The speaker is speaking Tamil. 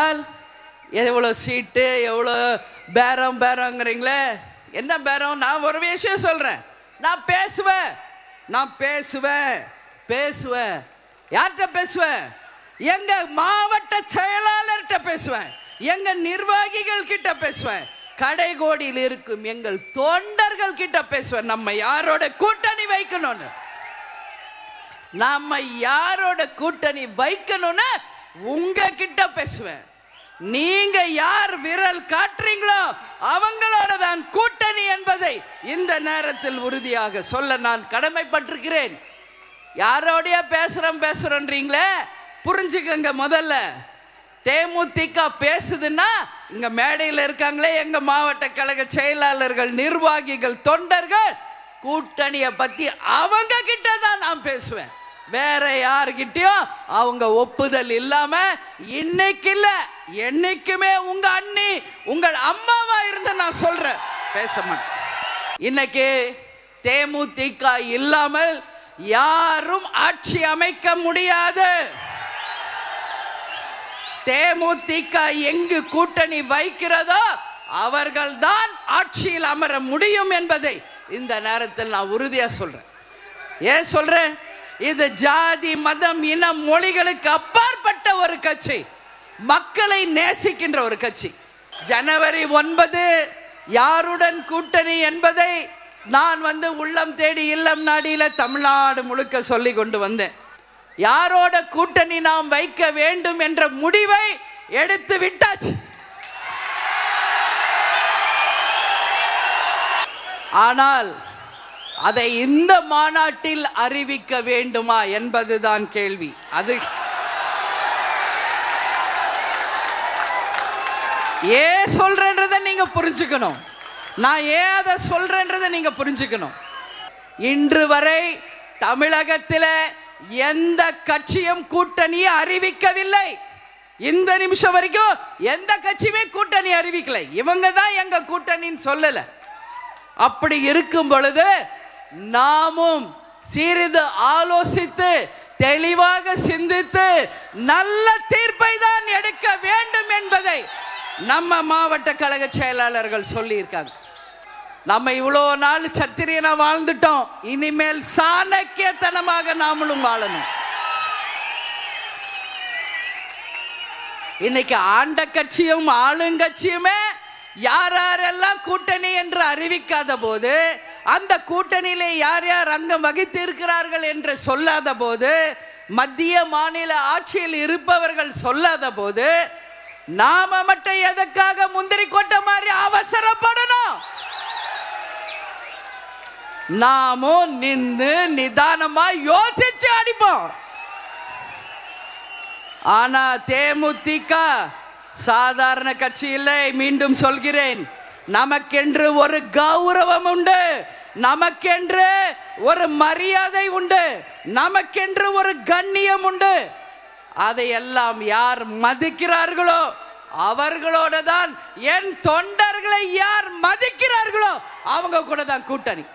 ஆனால் எவ்வளோ சீட்டு எவ்வளோ பேரங்கிறீங்களே, என்ன பேரம்? நான் ஒரு விஷயம் சொல்றேன், நான் பேசுவேன். யார்கிட்ட பேசுவேன்? எங்க மாவட்ட செயலாளர்கிட்ட பேசுவேன், எங்க நிர்வாகிகள் கிட்ட பேசுவேன், கடைகோடியில் இருக்கும் எங்கள் தொண்டர்கள் கிட்ட பேசுவேன். நம்ம யாரோட கூட்டணி வைக்கணும்னு உங்க கிட்ட பேசுவேன். நீங்க யார் விரல் காட்டுறீங்களோ அவங்களோட தான் கூட்டணி என்பதை இந்த நேரத்தில் உறுதியாக சொல்ல நான் கடமைப்பட்டிருக்கிறேன். யாரோடைய பேசுறோன்றீங்களே, புரிஞ்சுக்கங்க. முதல்ல தேமுதிக பேசுதுன்னா இங்க மேடையில் இருக்காங்களே எங்க மாவட்ட கழக செயலாளர்கள், நிர்வாகிகள், தொண்டர்கள், கூட்டணியை பத்தி அவங்க கிட்ட தான் நான் பேசுவேன். வேற யாருகிட்டயும் அவங்க ஒப்புதல் இல்லாம இன்னைக்கு இல்ல என்னைக்குமே உங்க அண்ணி உங்கள் அம்மாவா இருந்து நான் சொல்றேன், பேச மாட்டேன். இன்னைக்கு தேமுதிக இல்லாமல் யாரும் ஆட்சி அமைக்க முடியாது. தேமுதிக எங்கு கூட்டணி வைக்கிறதோ அவர்கள்தான் ஆட்சியில் அமர முடியும் என்பதை இந்த நேரத்தில் நான் உறுதியா சொல்றேன். ஏன் சொல்றேன்? இது ஜாதி, மதம், இனம், மொழிகளுக்கு அப்பாற்பட்ட ஒரு கட்சி, மக்களை நேசிக்கின்ற ஒரு கட்சி. ஜனவரி 9 யாருடன் கூட்டணி என்பதை நான் உள்ளம் தேடி இல்லம் நாடியில தமிழ்நாடு முழுக்க சொல்லி கொண்டு வந்தேன். யாரோட கூட்டணி நாம் வைக்க வேண்டும் என்ற முடிவை எடுத்து விட்டாச்சு. ஆனால் அதை இந்த மாநாட்டில் அறிவிக்க வேண்டுமா என்பதுதான் கேள்வி. அது ஏன் சொல்றேன்றதை நீங்க புரிஞ்சுக்கணும். நான் ஏன் அதை சொல்றேன்றதை நீங்க புரிஞ்சுக்கணும். இன்று வரை தமிழகத்தில் எந்த கட்சியும் கூட்டணியை அறிவிக்கவில்லை. இந்த நிமிஷம் வரைக்கும் எந்த கட்சியுமே கூட்டணி அறிவிக்கலை. இவங்க தான் எங்க கூட்டணின்னு சொல்லல. அப்படி இருக்கும் பொழுது நாமும் சிறிது ஆலோசித்து தெளிவாக சிந்தித்து நல்ல தீர்ப்பை தான் எடுக்க வேண்டும் என்பதை நம்ம மாவட்ட கழக செயலாளர்கள் சொல்லி இருக்காங்க. நம்ம இவ்வளோ நாள் சத்திரியனா வாழ்ந்துட்டோம், இனிமேல் சாணக்கியத்தனமாக நாமளும் வாழணும். இன்னைக்கு ஆண்ட கட்சியும் ஆளுங்கட்சியுமே யாரெல்லாம் கூட்டணி என்று அறிவிக்காத போது, அந்த கூட்டணியிலே யார் யார் அங்கம் வகித்து இருக்கிறார்கள் என்று சொல்லாத போது, மத்திய மாநில ஆட்சியில் இருப்பவர்கள் சொல்லாத போது, நாம மட்டும் எதற்காக முந்திரி கொட்ட மாதிரி அவசரப்படணும்? நாமும் நின்று நிதானமா யோசிச்சு அடிப்போம். ஆனா தேமுதிக சாதாரண கட்சி இல்லை. மீண்டும் சொல்கிறேன், நமக்கென்று ஒரு கௌரவம் உண்டு, நமக்கென்று ஒரு மரியாதை உண்டு, நமக்கென்று ஒரு கண்ணியம் உண்டு. அதையெல்லாம் யார் மதிக்கிறார்களோ அவர்களோட தான், என் தொண்டர்களை யார் மதிக்கிறார்களோ அவங்க கூட தான் கூட்டணி.